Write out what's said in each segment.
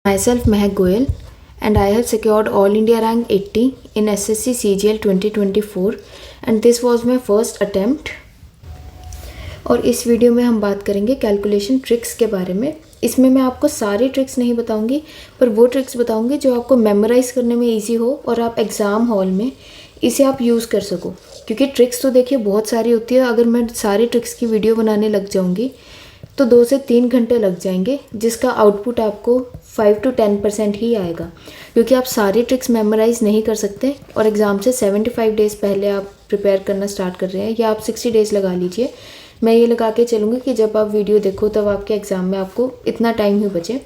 Myself Mehak Goyal, and I have secured All India rank 80 in SSC CGL 2024 and this was my first attempt। और इस video में हम बात करेंगे calculation tricks के बारे में। इसमें मैं आपको सारी ट्रिक्स नहीं बताऊंगी, पर वो ट्रिक्स बताऊंगी जो आपको मेमोराइज़ करने में इजी हो और आप एग्ज़ाम हॉल में इसे आप यूज़ कर सको। क्योंकि ट्रिक्स तो देखिए बहुत सारी होती है, अगर मैं सारी ट्रिक्स की वीडियो बनाने लग जाऊंगी तो 2 से 3 घंटे लग जाएंगे, जिसका आउटपुट आपको 5 to 10% ही आएगा। क्योंकि आप सारी ट्रिक्स मेमोराइज़ नहीं कर सकते और एग्ज़ाम से 75 डेज़ पहले आप प्रिपेयर करना स्टार्ट कर रहे हैं, या आप 60 डेज़ लगा लीजिए। मैं ये लगा के चलूँगी कि जब आप वीडियो देखो तब आपके एग्ज़ाम में आपको इतना टाइम ही बचे।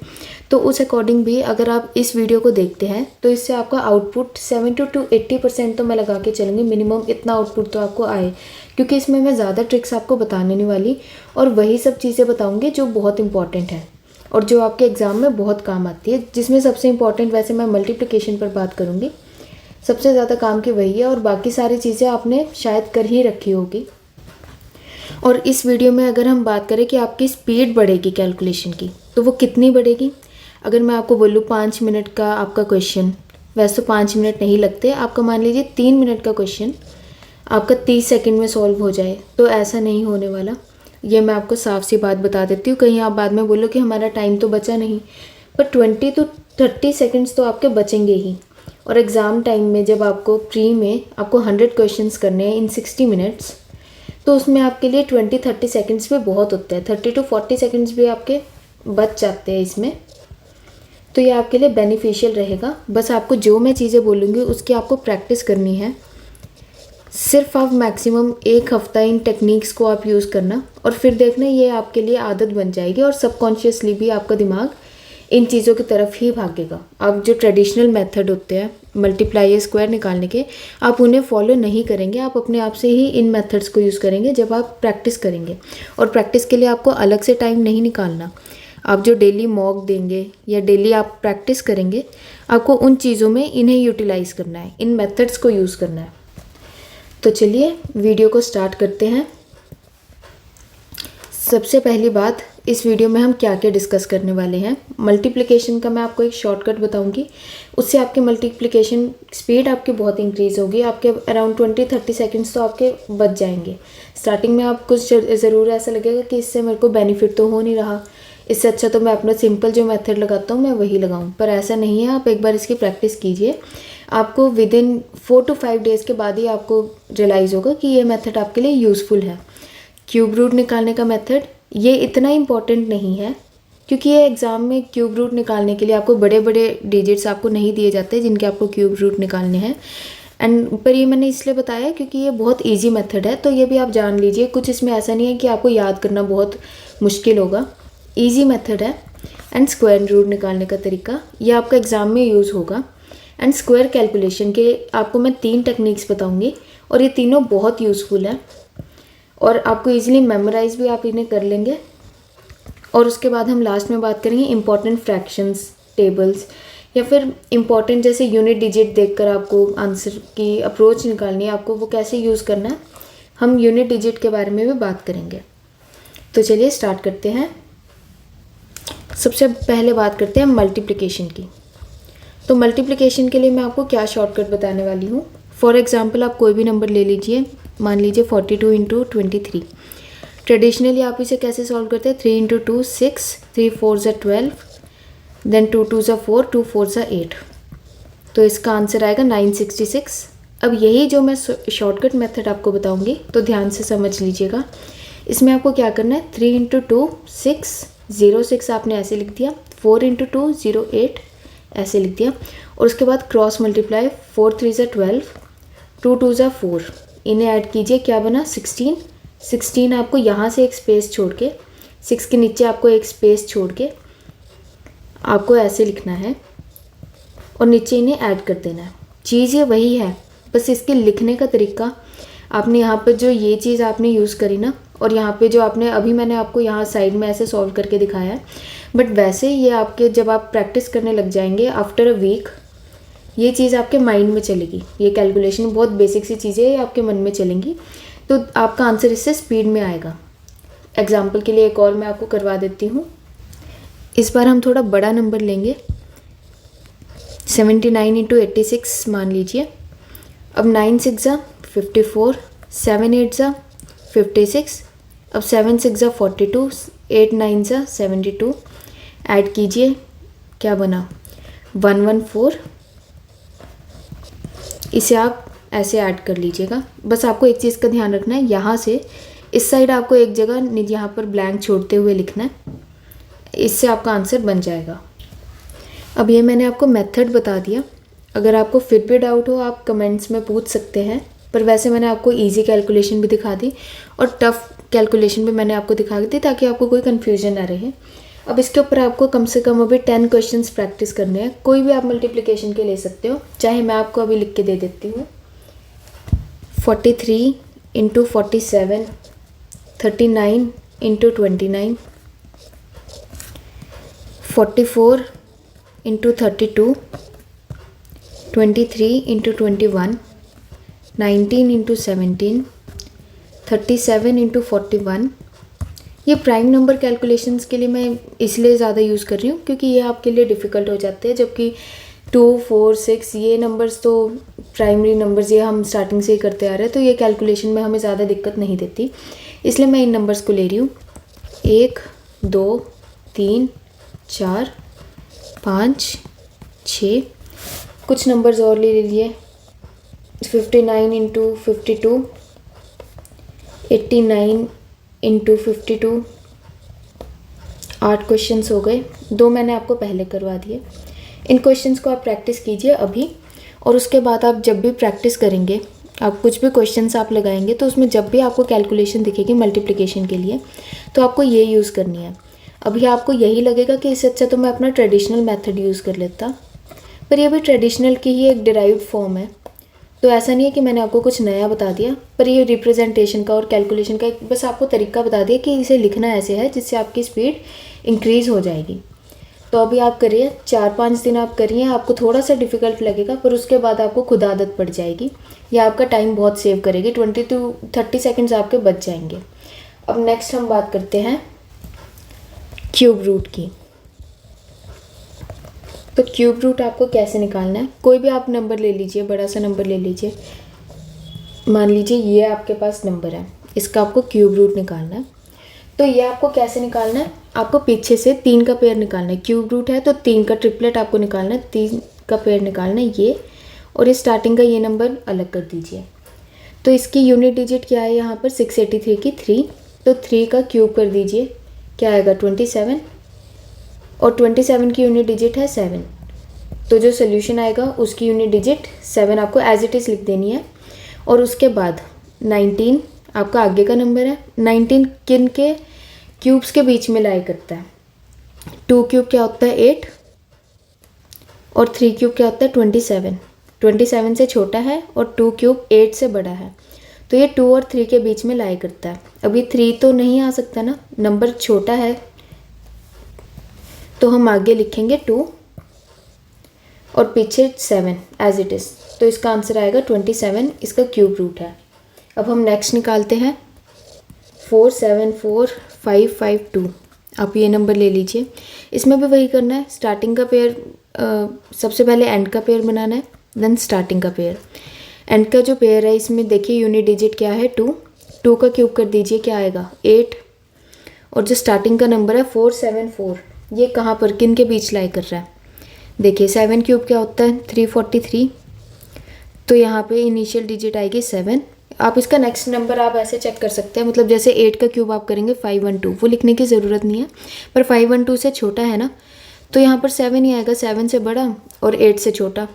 तो उस अकॉर्डिंग भी अगर आप इस वीडियो को देखते हैं तो इससे आपका आउटपुट 70 to 80% तो मैं लगा के चलूँगी, मिनिमम इतना आउटपुट तो आपको आए। क्योंकि इसमें मैं ज़्यादा ट्रिक्स आपको बताने नहीं वाली और वही सब चीज़ें बताऊँगी जो बहुत इंपॉर्टेंट है और जो आपके एग्ज़ाम में बहुत काम आती है। जिसमें सबसे इंपॉर्टेंट वैसे मैं मल्टीप्लिकेशन पर बात करूँगी, सबसे ज़्यादा काम की वही है और बाकी सारी चीज़ें आपने शायद कर ही रखी होगी। और इस वीडियो में अगर हम बात करें कि आपकी स्पीड बढ़ेगी कैलकुलेशन की, तो वो कितनी बढ़ेगी। अगर मैं आपको बोलूँ 5 मिनट का आपका क्वेश्चन, वैसे तो 5 मिनट नहीं लगते, आपका मान लीजिए 3 मिनट का क्वेश्चन आपका 30 सेकंड में सॉल्व हो जाए, तो ऐसा नहीं होने वाला। ये मैं आपको साफ सी बात बता देती हूँ, कहीं आप बाद में बोलो कि हमारा टाइम तो बचा नहीं, पर 20 to 30 सेकेंड्स तो आपके बचेंगे ही। और एग्ज़ाम टाइम में जब आपको प्री में आपको 100 क्वेश्चंस करने हैं इन 60 मिनट्स, तो उसमें आपके लिए 20-30 सेकेंड्स भी बहुत होते हैं। 30 to 40 सेकेंड्स भी आपके बच जाते हैं इसमें। तो ये आपके लिए बेनिफिशियल रहेगा। बस आपको जो मैं चीज़ें बोलूँगी उसकी आपको प्रैक्टिस करनी है। सिर्फ आप मैक्सिमम 1 हफ्ता इन टेक्निक्स को आप यूज़ करना और फिर देखना ये आपके लिए आदत बन जाएगी और सबकॉन्शियसली भी आपका दिमाग इन चीज़ों की तरफ ही भागेगा। आप जो ट्रेडिशनल मेथड होते हैं मल्टीप्लाई या स्क्वायर निकालने के, आप उन्हें फॉलो नहीं करेंगे, आप अपने आप से ही इन मेथड्स को यूज़ करेंगे जब आप प्रैक्टिस करेंगे। और प्रैक्टिस के लिए आपको अलग से टाइम नहीं निकालना। आप जो डेली मॉक देंगे या डेली आप प्रैक्टिस करेंगे, आपको उन चीज़ों में इन्हें यूटिलाइज़ करना है, इन मेथड्स को यूज़ करना है। तो चलिए वीडियो को स्टार्ट करते हैं। सबसे पहली बात, इस वीडियो में हम क्या क्या डिस्कस करने वाले हैं। मल्टीप्लिकेशन का मैं आपको एक शॉर्टकट बताऊंगी, उससे आपके मल्टीप्लिकेशन स्पीड आपकी बहुत इंक्रीज़ होगी। आपके अराउंड 20-30 सेकंड्स तो आपके बच जाएंगे। स्टार्टिंग में आपको ज़रूर ऐसा लगेगा कि इससे मेरे को बेनिफिट तो हो नहीं रहा, इससे अच्छा तो मैं अपना सिंपल जो मेथड लगाता हूँ मैं वही लगाऊँ, पर ऐसा नहीं है। आप एक बार इसकी प्रैक्टिस कीजिए, आपको विदिन 4 to 5 डेज़ के बाद ही आपको रियलाइज़ होगा कि ये मेथड आपके लिए यूज़फुल है। क्यूब रूट निकालने का मेथड ये इतना इम्पॉर्टेंट नहीं है, क्योंकि ये एग्ज़ाम में क्यूब रूट निकालने के लिए आपको बड़े बड़े डिजिट्स आपको नहीं दिए जाते जिनके आपको क्यूब रूट निकालने हैं। पर ये मैंने इसलिए बताया क्योंकि ये बहुत इजी मेथड है, तो ये भी आप जान लीजिए। कुछ इसमें ऐसा नहीं है कि आपको याद करना बहुत मुश्किल होगा, ईजी मेथड है। एंड स्क्वायर रूट निकालने का तरीका ये आपका एग्ज़ाम में यूज़ होगा। एंड स्क्वायर कैलकुलेशन के आपको मैं 3 टेक्निक्स बताऊंगी और ये तीनों बहुत यूज़फुल है और आपको इजीली मेमोराइज भी आप इन्हें कर लेंगे। और उसके बाद हम लास्ट में बात करेंगे इंपॉर्टेंट फ्रैक्शंस, टेबल्स, या फिर इंपॉर्टेंट जैसे यूनिट डिजिट देखकर आपको आंसर की अप्रोच निकालनी है, आपको वो कैसे यूज़ करना है, हम यूनिट डिजिट के बारे में भी बात करेंगे। तो चलिए स्टार्ट करते हैं। सबसे पहले बात करते हैं मल्टीप्लिकेशन की। तो मल्टीप्लिकेशन के लिए मैं आपको क्या शॉर्टकट बताने वाली हूँ। फॉर एग्जांपल आप कोई भी नंबर ले लीजिए, मान लीजिए 42 × 23। ट्रेडिशनली आप इसे कैसे सॉल्व करते हैं, 3 × 2 6, 3 4 12, देन 2 2 4, 2 4 8। तो इसका आंसर आएगा 966। अब यही जो मैं शॉर्टकट मेथड आपको बताऊंगी तो ध्यान से समझ लीजिएगा। इसमें आपको क्या करना है, 3 × 2 6, 06 आपने ऐसे लिख दिया, 4 × 2 08 ऐसे लिख दिया, और उसके बाद क्रॉस मल्टीप्लाई, 4 3 12, 2 2 4, इन्हें ऐड कीजिए, क्या बना 16। 16 आपको यहाँ से एक स्पेस छोड़ के, 6 के नीचे आपको एक स्पेस छोड़ के आपको ऐसे लिखना है और नीचे इन्हें ऐड कर देना है। चीज़ ये वही है, बस इसके लिखने का तरीका आपने यहाँ पर जो ये चीज़ आपने यूज़ करी ना, और यहाँ पे जो आपने अभी मैंने आपको यहाँ साइड में ऐसे सॉल्व करके दिखाया है, बट वैसे ये आपके जब आप प्रैक्टिस करने लग जाएंगे आफ्टर अ वीक, ये चीज़ आपके माइंड में चलेगी। ये कैलकुलेशन बहुत बेसिक सी चीज़ें ये आपके मन में चलेंगी, तो आपका आंसर इससे स्पीड में आएगा। एग्जाम्पल के लिए एक और मैं आपको करवा देती हूँ। इस बार हम थोड़ा बड़ा नंबर लेंगे, 79 इंटू 86 मान लीजिए। अब 9 6 ज़ा 54, 7 8 ज़ा 56, अब 7 6 ज़ा 42, 8 9 ज़ा 72। ऐड कीजिए, क्या बना 114। इसे आप ऐसे ऐड कर लीजिएगा। बस आपको एक चीज़ का ध्यान रखना है, यहाँ से इस साइड आपको एक जगह यहाँ पर ब्लैंक छोड़ते हुए लिखना है, इससे आपका आंसर बन जाएगा। अब ये मैंने आपको मेथड बता दिया। अगर आपको फिर भी डाउट हो आप कमेंट्स में पूछ सकते हैं, पर वैसे मैंने आपको इजी कैलकुलेशन भी दिखा दी और टफ़ कैलकुलेशन भी मैंने आपको दिखा दी ताकि आपको कोई कन्फ्यूजन ना रहे। अब इसके ऊपर आपको कम से कम अभी 10 क्वेश्चंस प्रैक्टिस करने हैं। कोई भी आप मल्टीप्लिकेशन के ले सकते हो, चाहे मैं आपको अभी लिख के दे देती हूँ। 43 into 47, 39 into 29, 44 into 32, 23 into 21, 19 into 17, 37 into 41। ये प्राइम नंबर कैलकुलेशंस के लिए मैं इसलिए ज़्यादा यूज़ कर रही हूँ क्योंकि ये आपके लिए डिफ़िकल्ट हो जाते हैं, जबकि 2 4 6 ये नंबर्स तो प्राइमरी नंबर्स ये हम स्टार्टिंग से ही करते आ रहे हैं, तो ये कैलकुलेशन में हमें ज़्यादा दिक्कत नहीं देती, इसलिए मैं इन नंबर्स को ले रही हूँ। 1 2 3 4 5 6, कुछ नंबर्स और ले लीजिए। 59 इंटू 52, 89 इंटू 52। 8 क्वेश्चंस हो गए, 2 मैंने आपको पहले करवा दिए। इन क्वेश्चंस को आप प्रैक्टिस कीजिए अभी, और उसके बाद आप जब भी प्रैक्टिस करेंगे, आप कुछ भी क्वेश्चंस आप लगाएंगे तो उसमें जब भी आपको कैलकुलेशन दिखेगी मल्टीप्लिकेशन के लिए तो आपको ये यूज़ करनी है। अभी आपको यही लगेगा कि इससे अच्छा तो मैं अपना ट्रेडिशनल मेथड यूज़ कर लेता, पर ये भी ट्रेडिशनल की ही एक डिराइव्ड फॉर्म है, तो ऐसा नहीं है कि मैंने आपको कुछ नया बता दिया, पर ये रिप्रेजेंटेशन का और कैलकुलेशन का बस आपको तरीका बता दिया कि इसे लिखना ऐसे है जिससे आपकी स्पीड इंक्रीज़ हो जाएगी। तो अभी आप करिए, 4-5 दिन आप करिए, आपको थोड़ा सा डिफ़िकल्ट लगेगा पर उसके बाद आपको खुद आदत पड़ जाएगी। ये आपका टाइम बहुत सेव करेगी, 20 to 30 सेकेंड्स आपके बच जाएंगे। अब नेक्स्ट हम बात करते हैं क्यूब रूट की। तो क्यूब रूट आपको कैसे निकालना है, कोई भी आप नंबर ले लीजिए, बड़ा सा नंबर ले लीजिए। मान लीजिए ये आपके पास नंबर है, इसका आपको क्यूब रूट निकालना है। तो ये आपको कैसे निकालना है, आपको पीछे से 3 का पेयर निकालना है। क्यूब रूट है तो 3 का ट्रिपलेट आपको निकालना है, 3 का पेयर निकालना है ये, और ये स्टार्टिंग का ये नंबर अलग कर दीजिए। तो इसकी यूनिट डिजिट क्या है यहाँ पर 683 की 3, तो 3 का क्यूब कर दीजिए, क्या आएगा 27, और 27 की यूनिट डिजिट है 7, तो जो सोल्यूशन आएगा उसकी यूनिट डिजिट 7 आपको एज इट इज़ लिख देनी है। और उसके बाद 19 आपका आगे का नंबर है। 19 किन के क्यूब्स के बीच में लाई करता है, 2 क्यूब क्या होता है 8, और 3 क्यूब क्या होता है 27। 27 से छोटा है और 2 क्यूब 8 से बड़ा है, तो ये 2 और 3 के बीच में लाई करता है। अभी 3 तो नहीं आ सकता ना, नंबर छोटा है, तो हम आगे लिखेंगे 2 और पीछे 7 एज इट इज़, तो इसका आंसर आएगा 27, इसका क्यूब रूट है। अब हम नेक्स्ट निकालते हैं 474552। आप ये नंबर ले लीजिए, इसमें भी वही करना है, स्टार्टिंग का पेयर सबसे पहले एंड का पेयर बनाना है, देन स्टार्टिंग का पेयर। एंड का जो पेयर है इसमें देखिए यूनिट डिजिट क्या है 2, 2 का क्यूब कर दीजिए, क्या आएगा 8, और जो स्टार्टिंग का नंबर है 474, ये कहाँ पर किन के बीच लाई कर रहा है, देखिए 7 क्यूब क्या होता है 343, तो यहाँ पे इनिशियल डिजिट आएगी 7। आप इसका नेक्स्ट नंबर आप ऐसे चेक कर सकते हैं, मतलब जैसे 8 का क्यूब आप करेंगे 512, वो लिखने की ज़रूरत नहीं है, पर 512 से छोटा है ना, तो यहाँ पर 7 ही आएगा, 7 से बड़ा और 8 से छोटा,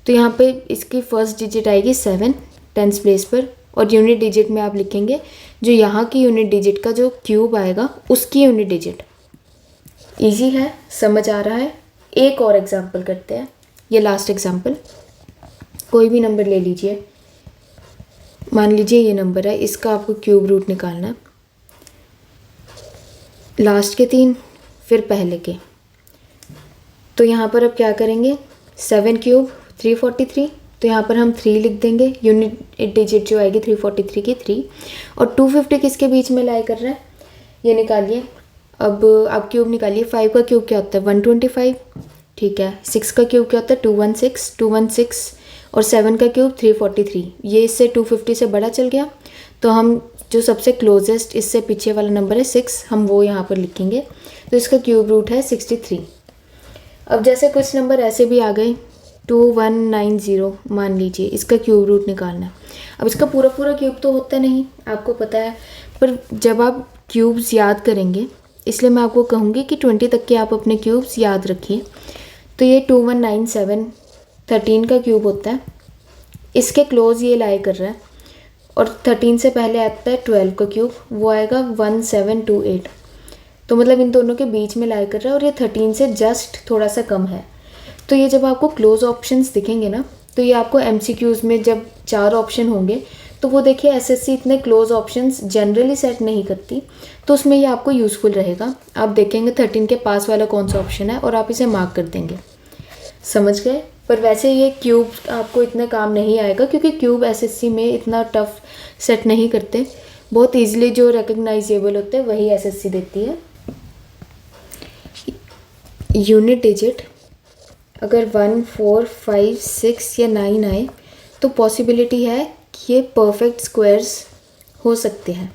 तो यहाँ पे इसकी फर्स्ट डिजिट आएगी 7 टेंस प्लेस पर, और यूनिट डिजिट में आप लिखेंगे जो यहाँ की यूनिट डिजिट का जो क्यूब आएगा उसकी यूनिट डिजिट। ईजी है, समझ आ रहा है। एक और एग्जाम्पल करते हैं, ये लास्ट एग्जाम्पल। कोई भी नंबर ले लीजिए, मान लीजिए ये नंबर है, इसका आपको क्यूब रूट निकालना है, लास्ट के 3 फिर पहले के। तो यहाँ पर अब क्या करेंगे, 7 क्यूब 343, तो यहाँ पर हम 3 लिख देंगे, यूनिट डिजिट जो आएगी 343 की 3, और 250 किसके बीच में लाई कर रहा है, ये निकालिए। अब आप क्यूब निकालिए, 5 का क्यूब क्या होता है 125, ठीक है। 6 का क्यूब क्या होता है 216, 216 और 7 का क्यूब 343। ये इससे 250 से बड़ा चल गया, तो हम जो सबसे क्लोजेस्ट इससे पीछे वाला नंबर है 6, हम वो यहाँ पर लिखेंगे। तो इसका क्यूब रूट है 63। अब जैसे कुछ नंबर ऐसे भी आ गए 2190 मान लीजिए, इसका क्यूब रूट निकालना है। अब इसका पूरा पूरा क्यूब तो होता नहीं, आपको पता है, पर जब आप क्यूब्स याद करेंगे, इसलिए मैं आपको कहूँगी कि 20 तक के आप अपने क्यूब्स याद रखिए। तो ये 2197 13 का क्यूब होता है, इसके क्लोज ये लाई कर रहा है, और 13 से पहले आता है 12 का क्यूब, वो आएगा 1728। तो मतलब इन दोनों के बीच में लाई कर रहा है, और ये 13 से जस्ट थोड़ा सा कम है। तो ये जब आपको क्लोज ऑप्शंस दिखेंगे ना, तो ये आपको MCQs में जब 4 ऑप्शन होंगे, तो वो देखिए SSC इतने क्लोज ऑप्शंस जनरली सेट नहीं करती, तो उसमें ये आपको यूज़फुल रहेगा। आप देखेंगे 13 के पास वाला कौन सा ऑप्शन है और आप इसे मार्क कर देंगे। समझ गए? पर वैसे ये क्यूब आपको इतना काम नहीं आएगा, क्योंकि क्यूब SSC में इतना टफ सेट नहीं करते, बहुत ईजिली जो रिकग्नाइजेबल होते हैं वही SSC देती है। यूनिट डिजिट अगर 1, 4, 5, 6 या 9 आए, तो पॉसिबिलिटी है कि ये परफेक्ट स्क्वायर्स हो सकते हैं।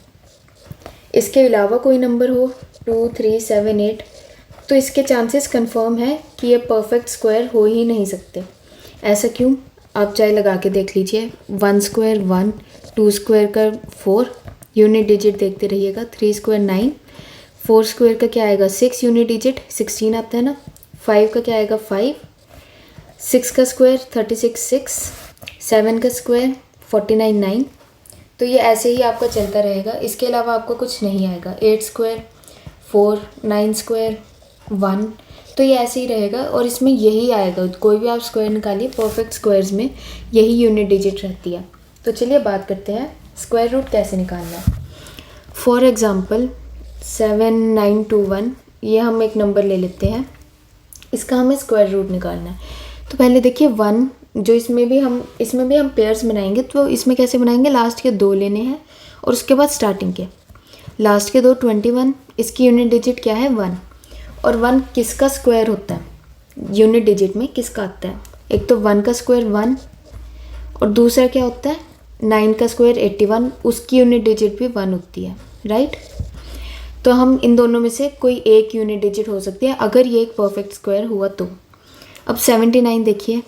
इसके अलावा कोई नंबर हो 2, 3, 7, 8, तो इसके चांसेस कंफर्म है कि ये परफेक्ट स्क्वायर हो ही नहीं सकते। ऐसा क्यों? आप चाहे लगा के देख लीजिए। 1 स्क्वायर 1, 2 स्क्वायर का 4, यूनिट डिजिट देखते रहिएगा। 3 स्क्वायर 9, 4 स्क्वायर का क्या आएगा 6, यूनिट डिजिट 16 आता है ना। 5 का क्या आएगा 5, 6 का स्क्वायर 36 6, 7 का स्क्वायर 49 9। तो ये ऐसे ही आपका चलता रहेगा, इसके अलावा आपको कुछ नहीं आएगा। 8 स्क्वायर 4, 9 स्क्वायर 1, तो ये ऐसे ही रहेगा, और इसमें यही आएगा। कोई भी आप स्क्वायर निकालिए, परफेक्ट स्क्वायर्स में यही यूनिट डिजिट रहती है। तो चलिए बात करते हैं स्क्वायर रूट कैसे निकालना है। फॉर एग्ज़ाम्पल 7921, ये हम एक नंबर ले लेते हैं, इसका हमें स्क्वायर रूट निकालना है। तो पहले देखिए 1, जो इसमें भी हम पेयर्स बनाएंगे, तो इसमें कैसे बनाएंगे, लास्ट के 2 लेने हैं और उसके बाद स्टार्टिंग के। लास्ट के 2 21, इसकी यूनिट डिजिट क्या है 1, और 1 किसका स्क्वायर होता है यूनिट डिजिट में, किसका आता है? एक तो 1 का स्क्वायर 1, और दूसरा क्या होता है 9 का स्क्वायर 81, उसकी यूनिट डिजिट भी 1 होती है, राइट। तो हम इन दोनों में से कोई एक यूनिट डिजिट हो सकती है अगर ये एक परफेक्ट स्क्वायर हुआ तो। अब 79 देखिए,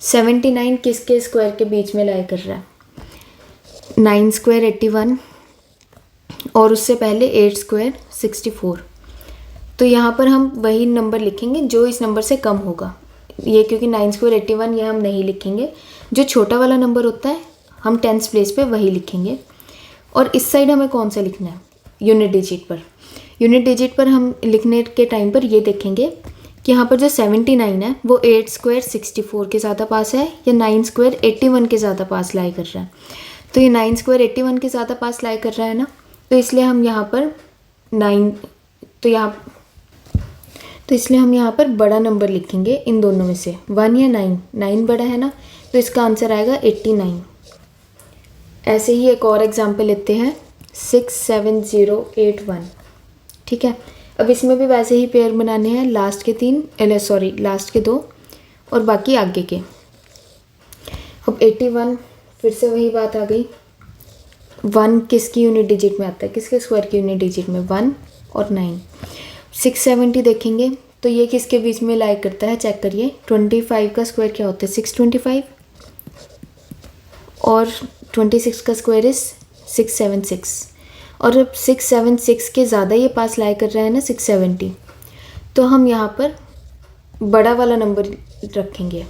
79 किसके स्क्वायर के बीच में लाई कर रहा है? 9 स्क्वायर 81 और उससे पहले 8 स्क्वायर 64। तो यहाँ पर हम वही नंबर लिखेंगे जो इस नंबर से कम होगा। ये क्योंकि 9 स्क्वायर 81 ये हम नहीं लिखेंगे, जो छोटा वाला नंबर होता है हम 10th प्लेस पे वही लिखेंगे। और इस साइड हमें कौन सा लिखना है यूनिट डिजिट पर? यूनिट डिजिट पर हम लिखने के टाइम पर ये देखेंगे कि यहाँ पर जो 79 है वो 8 स्क्वायर 64 के ज़्यादा पास है या 9 स्क्वायर 81 के ज़्यादा पास लाई कर रहा है। तो ये 9 स्क्वायर 81 के ज़्यादा पास लाई कर रहा है ना, तो इसलिए हम यहाँ पर 9 तो इसलिए हम यहाँ पर बड़ा नंबर लिखेंगे इन दोनों में से, 1 या 9। 9 बड़ा है ना, तो इसका आंसर आएगा 89। ऐसे ही एक और एग्जाम्पल लेते हैं 67081, ठीक है। अब इसमें भी वैसे ही पेयर बनाने हैं, लास्ट के 2 और बाकी आगे के। अब 81 फिर से वही बात आ गई, 1 किसकी यूनिट डिजिट में आता है, किसके स्क्वायर की यूनिट डिजिट में? 1 और 9। 670 देखेंगे तो ये किसके बीच में लाई करता है, चेक करिए। 25 का स्क्वायर क्या होता है 625, और 26 का स्क्वायर इज 676, और अब 676 के ज़्यादा ये पास लाई कर रहा है ना 670, तो हम यहाँ पर बड़ा वाला नंबर रखेंगे।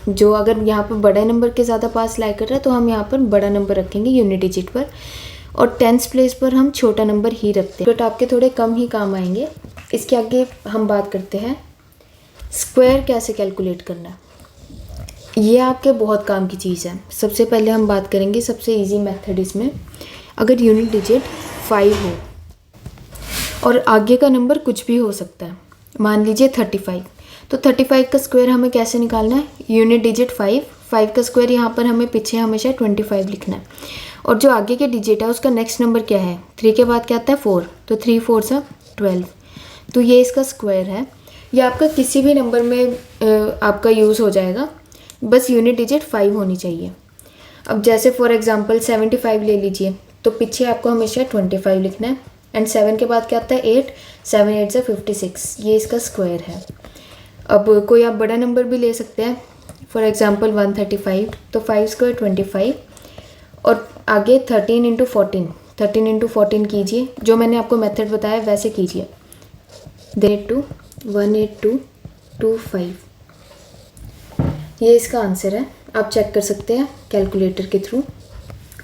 जो अगर यहाँ पर बड़े नंबर के ज़्यादा पास लाई कर रहा है तो हम यहाँ पर बड़ा नंबर रखेंगे यूनिट डिजिट पर, और 10th प्लेस पर हम छोटा नंबर ही रखते हैं, बट आपके थोड़े कम ही काम आएंगे। इसके आगे हम बात करते हैं स्क्वायर कैसे कैलकुलेट करना है। ये आपके बहुत काम की चीज़ है। सबसे पहले हम बात करेंगे सबसे इजी मेथड इसमें। अगर यूनिट डिजिट 5 हो और आगे का नंबर कुछ भी हो सकता है, मान लीजिए 35, तो 35 का स्क्वायर हमें कैसे निकालना है? यूनिट डिजिट 5 का स्क्वायर यहाँ पर हमें पीछे हमेशा 25 लिखना है, और जो आगे के डिजिट है उसका नेक्स्ट नंबर क्या है? 3 के बाद क्या आता है 4, तो 3 4 सा 12, तो ये इसका स्क्वायर है। ये आपका किसी भी नंबर में आपका यूज़ हो जाएगा, बस यूनिट डिजिट 5 होनी चाहिए। अब जैसे फॉर एग्जांपल 75 ले लीजिए, तो पीछे आपको हमेशा 25 लिखना है, एंड 7 के बाद क्या आता है 8, 7 8 से 56, ये इसका स्क्वायर है। अब कोई आप बड़ा नंबर भी ले सकते हैं, फॉर एग्जांपल 135, तो 5 स्क्वायर 25, और आगे 13 इंटू 14 कीजिए, जो मैंने आपको मेथड बताया वैसे कीजिए। 18225, ये इसका आंसर है। आप चेक कर सकते हैं कैलकुलेटर के थ्रू।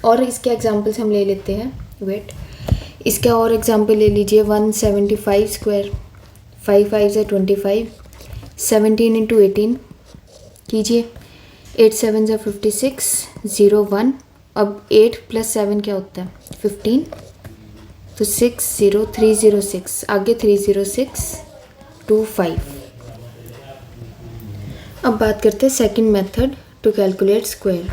और इसके एग्जांपल्स हम ले लेते हैं, वेट, इसका और एग्जांपल ले लीजिए। 175 स्क्वायर, 5 5 से 25, 17 इंटू 18 कीजिए, 8 7 से 56, 0 1। अब 8 प्लस 7 क्या होता है 15, तो 6 0 306, आगे 306 25। अब बात करते हैं second method to calculate square.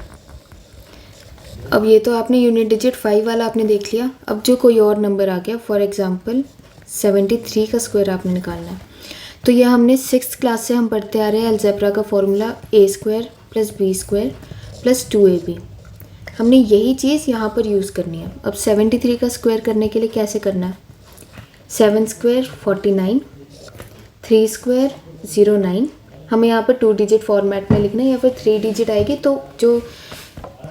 अब ये तो आपने यूनिट डिजिट 5 वाला आपने देख लिया। अब जो कोई और नंबर आ गया, फॉर एग्जांपल 73 का स्क्वायर आपने निकालना है, तो ये हमने 6th क्लास से हम पढ़ते आ रहे हैं अलजेब्रा का formula a square plus b square plus 2ab। हमने यही चीज़ यहाँ पर यूज़ करनी है। अब 73 का स्क्वायर करने के लिए कैसे करना है, 7 स्क्वायर 49, 3 स्क्वायर 09। हमें यहाँ पर 2 डिजिट फॉर्मेट में लिखना है, या फिर 3 डिजिट आएगी तो जो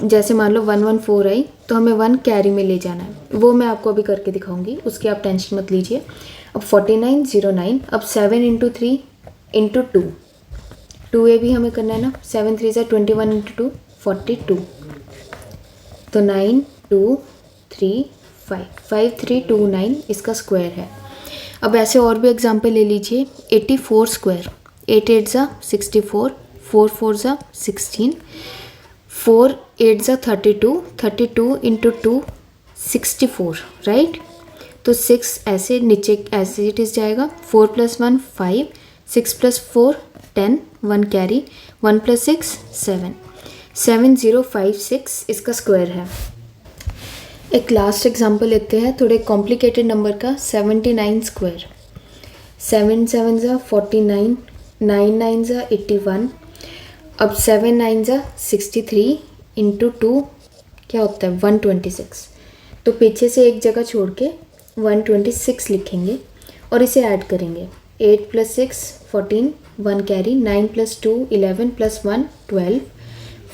जैसे मान लो 114 आई तो हमें 1 कैरी में ले जाना है, वो मैं आपको अभी करके दिखाऊंगी, उसकी आप टेंशन मत लीजिए। अब 49 09, अब 7 इंटू 3 इंटू 2, 2a भी हमें करना है ना, 7 3 से 21 इंटू 2 42, तो 9 2 3 5 5 3 2 9 इसका स्क्वायर है। अब ऐसे और भी एग्जांपल ले लीजिए। 84 स्क्वायर, 8 8 ज़ा 64, 4 4 ज़ा 16, 4 8 ज़ा 32, 32 इंटू 2 64, राइट। तो 6 ऐसे नीचे ऐसे इट इज़ जाएगा, 4 प्लस 1 5, 6 प्लस 4 10, 1 कैरी, 1 प्लस 6 7, 7056 इसका स्क्वायर है। एक लास्ट एग्जांपल लेते हैं थोड़े कॉम्प्लिकेटेड नंबर का, 79 स्क्वायर, 7 7 ज़ा 49, 9 9 ज़ा 81, अब 7 9 ज़ा 63 इंटू 2 क्या होता है 126, तो पीछे से एक जगह छोड़ के 126 लिखेंगे और इसे ऐड करेंगे। 8 plus 6 14, 1 carry, 9 plus 2 11 plus 1 12,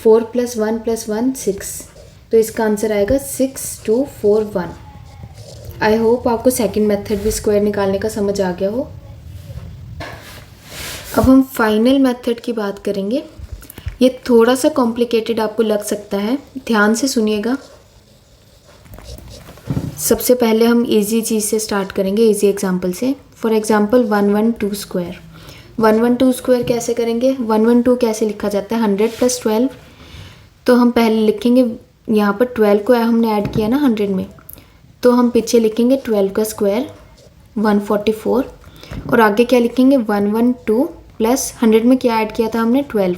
4 plus 1 plus 1 6, तो इसका आंसर आएगा 6241। आई होप आपको सेकंड मेथड भी स्क्वायर निकालने का समझ आ गया हो। अब हम फाइनल मेथड की बात करेंगे। ये थोड़ा सा कॉम्प्लिकेटेड आपको लग सकता है, ध्यान से सुनिएगा। सबसे पहले हम इजी चीज़ से स्टार्ट करेंगे, इजी एग्जांपल से। फॉर एग्जांपल 112 स्क्वायर, 112 स्क्वायर कैसे करेंगे, 112 कैसे लिखा जाता है 100 प्लस 12, तो हम पहले लिखेंगे यहाँ पर 12 को हमने ऐड किया ना 100 में, तो हम पीछे लिखेंगे 12 का स्क्वायर 144, और आगे क्या लिखेंगे 112 प्लस 100 में क्या ऐड किया था हमने 12,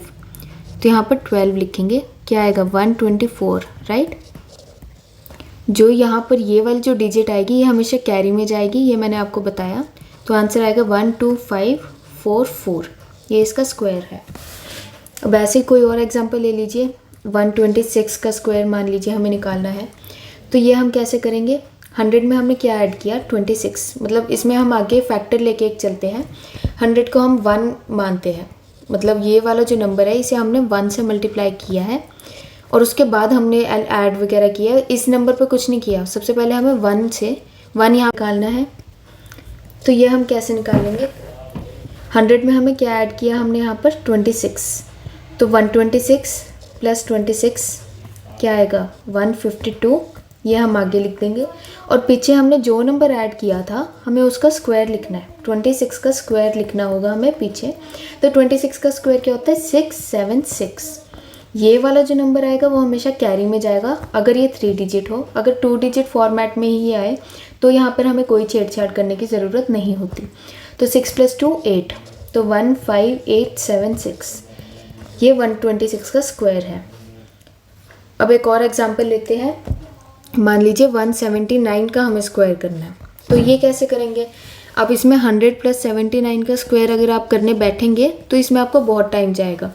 तो यहाँ पर 12 लिखेंगे, क्या आएगा 124, राइट। जो यहाँ पर ये वाली जो डिजिट आएगी ये हमेशा कैरी में जाएगी, ये मैंने आपको बताया, तो आंसर आएगा 12544, ये इसका स्क्वायर है। अब ऐसे कोई और एग्जांपल ले लीजिए। 126 का स्क्वायर मान लीजिए हमें निकालना है, तो ये हम कैसे करेंगे, 100 में हमने क्या ऐड किया 26, मतलब इसमें हम आगे फैक्टर लेके एक चलते हैं। 100 को हम 1 मानते हैं, मतलब ये वाला जो नंबर है इसे हमने 1 से मल्टीप्लाई किया है, और उसके बाद हमने ऐड वगैरह किया। इस नंबर पर कुछ नहीं किया, सबसे पहले हमें 1 से 1 यहाँ निकालना है, तो ये हम कैसे निकालेंगे। 100 में हमें क्या ऐड किया हमने यहाँ पर 26, तो 126 प्लस 26 क्या आएगा 152, ये हम आगे लिख देंगे। और पीछे हमने जो नंबर ऐड किया था हमें उसका स्क्वायर लिखना है, 26 का स्क्वायर लिखना होगा हमें पीछे। तो 26 का स्क्वायर क्या होता है 676। ये वाला जो नंबर आएगा वो हमेशा कैरी में जाएगा अगर ये 3 डिजिट हो। अगर 2 डिजिट फॉर्मेट में ही आए तो यहाँ पर हमें कोई छेड़छाड़ करने की ज़रूरत नहीं होती। तो 6 + 2 8, तो 15876, ये 126 का स्क्वायर है। अब एक और एग्जांपल लेते हैं। मान लीजिए 179 का हमें स्क्वायर करना है, तो ये कैसे करेंगे। अब इसमें 100 + 79 का स्क्वायर अगर आप करने बैठेंगे तो इसमें आपको बहुत टाइम जाएगा।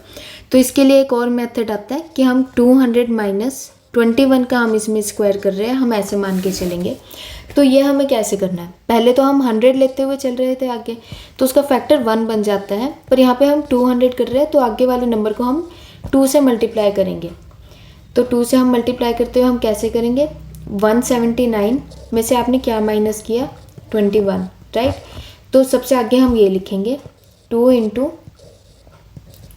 तो इसके लिए एक और मेथड आता है कि हम 200 - 21 का हम इसमें स्क्वायर कर रहे हैं, हम ऐसे मान के चलेंगे। तो ये हमें कैसे करना है, पहले तो हम 100 लेते हुए चल रहे थे आगे, तो उसका फैक्टर 1 बन जाता है, पर यहाँ पे हम 200 कर रहे हैं तो आगे वाले नंबर को हम 2 से मल्टीप्लाई करेंगे। तो 2 से हम मल्टीप्लाई करते हुए हम कैसे करेंगे, 179 में से आपने क्या माइनस किया, 21, राइट। तो सबसे आगे हम ये लिखेंगे 2 ×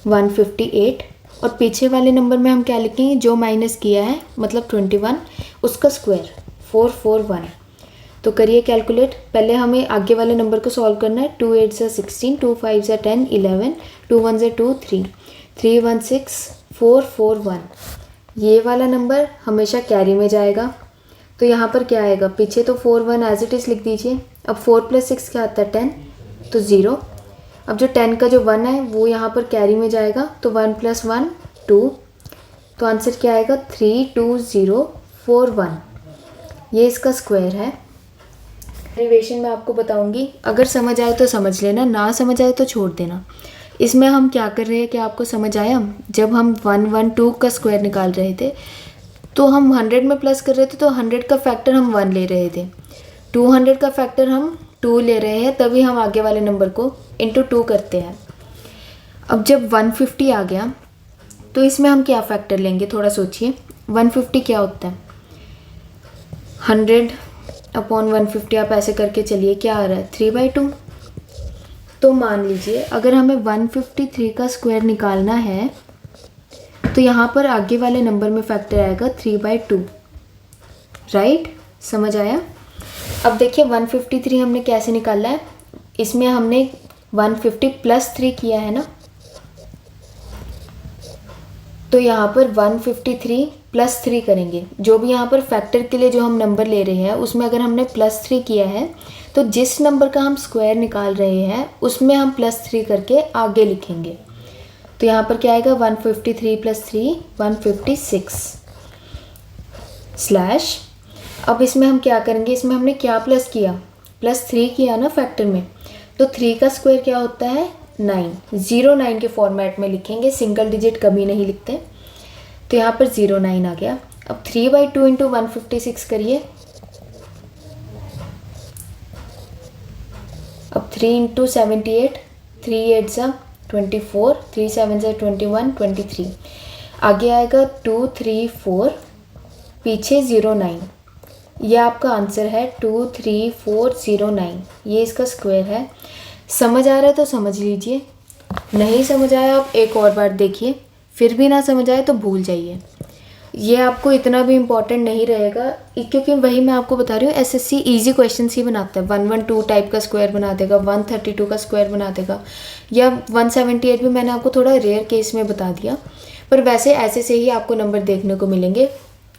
158 और पीछे वाले नंबर में हम क्या लिखेंगे, जो माइनस किया है मतलब 21 उसका स्क्वायर 441। तो करिए कैलकुलेट। पहले हमें आगे वाले नंबर को सॉल्व करना है। 2 8 = 16, 2 5 = 10, 11, 2 1 = 2, 3, 3 1 6, 4 4 1। ये वाला नंबर हमेशा कैरी में जाएगा, तो यहाँ पर क्या आएगा, पीछे तो 4 1 एज इट इज़ लिख दीजिए। अब 4 + 6 क्या आता है, 10, तो 0। अब जो 10 का जो 1 है वो यहाँ पर कैरी में जाएगा, तो 1 + 1 2, तो आंसर क्या आएगा 32041। ये इसका स्क्वायर है। डेरिवेशन मैं आपको बताऊंगी, अगर समझ आए तो समझ लेना, ना समझ आए तो छोड़ देना। इसमें हम क्या कर रहे हैं, क्या आपको समझ आया, जब हम 112 का स्क्वायर निकाल रहे थे तो हम 100 में प्लस कर रहे थे, तो 100 का फैक्टर हम 1 ले रहे थे, 200 का फैक्टर हम 2 ले रहे हैं, तभी हम आगे वाले नंबर को इंटू 2 करते हैं। अब जब 150 आ गया तो इसमें हम क्या फैक्टर लेंगे, थोड़ा सोचिए। 150 क्या होता है, 100/150, आप ऐसे करके चलिए, क्या आ रहा है 3/2। तो मान लीजिए अगर हमें 153 का स्क्वायर निकालना है तो यहाँ पर आगे वाले नंबर में फैक्टर आएगा 3/2, राइट, समझ आया। अब देखिए 153 हमने कैसे निकाला है, इसमें हमने 150 + 3 किया है ना, तो यहाँ पर 153 + 3 करेंगे। जो भी यहाँ पर फैक्टर के लिए जो हम नंबर ले रहे हैं उसमें अगर हमने +3 किया है तो जिस नंबर का हम स्क्वायर निकाल रहे हैं उसमें हम +3 करके आगे लिखेंगे। तो यहाँ पर क्या आएगा, 153 + 3 156 स्लैश। अब इसमें हम क्या करेंगे, इसमें हमने क्या प्लस किया, +3 किया ना फैक्टर में, तो 3 का स्क्वायर क्या होता है 9, 09 के फॉर्मेट में लिखेंगे, सिंगल डिजिट कभी नहीं लिखते। तो यहाँ पर 09 आ गया। अब 3/2 × 156 करिए। अब 3 × 78, 3 8 = 24, 3 7 = 21, 23। आगे आएगा 2 3 4, पीछे 09। ये आपका आंसर है 23409, ये इसका स्क्वायर है। समझ आ रहा है तो समझ लीजिए, नहीं समझ आया आप एक और बार देखिए, फिर भी ना समझ आए तो भूल जाइए। ये आपको इतना भी इम्पोर्टेंट नहीं रहेगा, क्योंकि वही मैं आपको बता रही हूँ, एसएससी इजी क्वेश्चन ही बनाता है। 112 टाइप का स्क्वायर बना देगा, 132 का स्क्वायर बना देगा, या 178 भी मैंने आपको थोड़ा रेयर केस में बता दिया, पर वैसे ऐसे से ही आपको नंबर देखने को मिलेंगे।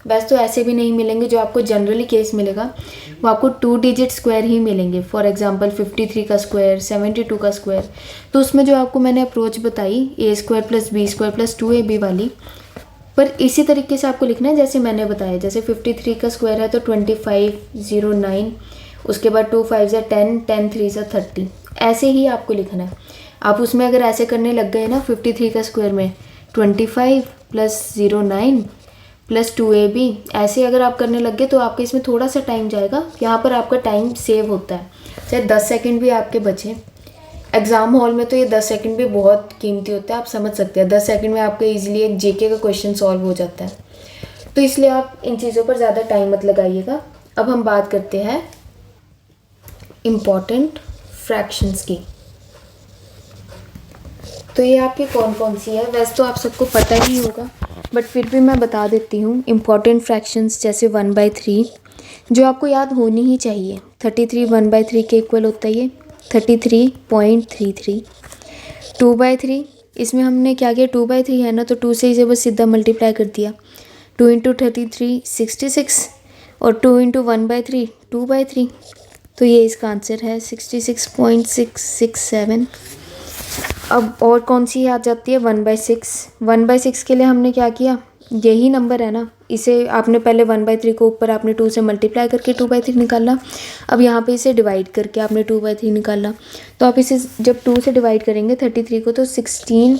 वैसे तो ऐसे भी नहीं मिलेंगे, जो आपको जनरली केस मिलेगा वो आपको 2 डिजिट स्क्वायर ही मिलेंगे। फॉर एग्जांपल 53 का स्क्वायर, 72 का स्क्वायर, तो उसमें जो आपको मैंने अप्रोच बताई a² + b² + 2ab वाली, पर इसी तरीके से आपको लिखना है जैसे मैंने बताया। जैसे 53 का स्क्वायर है तो 2509, उसके बाद 2 5 = 10, 10 3 = 30, ऐसे ही आपको लिखना है। आप उसमें अगर ऐसे करने लग गए ना 53 का स्क्वायर में 25 + 09 + 2ab, ऐसे अगर आप करने लग गए तो आपके इसमें थोड़ा सा टाइम जाएगा। यहाँ पर आपका टाइम सेव होता है, चाहे 10 सेकंड भी आपके बचे। एग्ज़ाम हॉल में तो ये 10 सेकंड भी बहुत कीमती होता है, आप समझ सकते हैं। 10 सेकंड में आपका इजीली एक जीके का क्वेश्चन सॉल्व हो जाता है, तो इसलिए आप इन चीज़ों पर ज़्यादा टाइम मत लगाइएगा। अब हम बात करते हैं इम्पॉर्टेंट फ्रैक्शंस की। तो ये आपकी कौन कौन सी है, वैसे तो आप सबको पता ही होगा, बट फिर भी मैं बता देती हूँ। इम्पॉर्टेंट फ्रैक्शंस जैसे 1/3, जो आपको याद होनी ही चाहिए। 33 1/3 के इक्वल होता है, ये 33.33। 2/3, इसमें हमने क्या किया, 2/3 है ना, तो 2 से इसे बस सीधा मल्टीप्लाई कर दिया। 2 × 33 66, और 2 × 1/3 2/3, तो ये इसका आंसर है 66.667। अब और कौन सी आ जाती है, 1/6। 1/6 के लिए हमने क्या किया, यही नंबर है ना, इसे आपने पहले 1/3 को ऊपर आपने 2 से मल्टीप्लाई करके 2/3 निकाला। अब यहाँ पे इसे डिवाइड करके आपने 2/3 निकाला। तो आप इसे जब 2 से डिवाइड करेंगे 33 को तो 16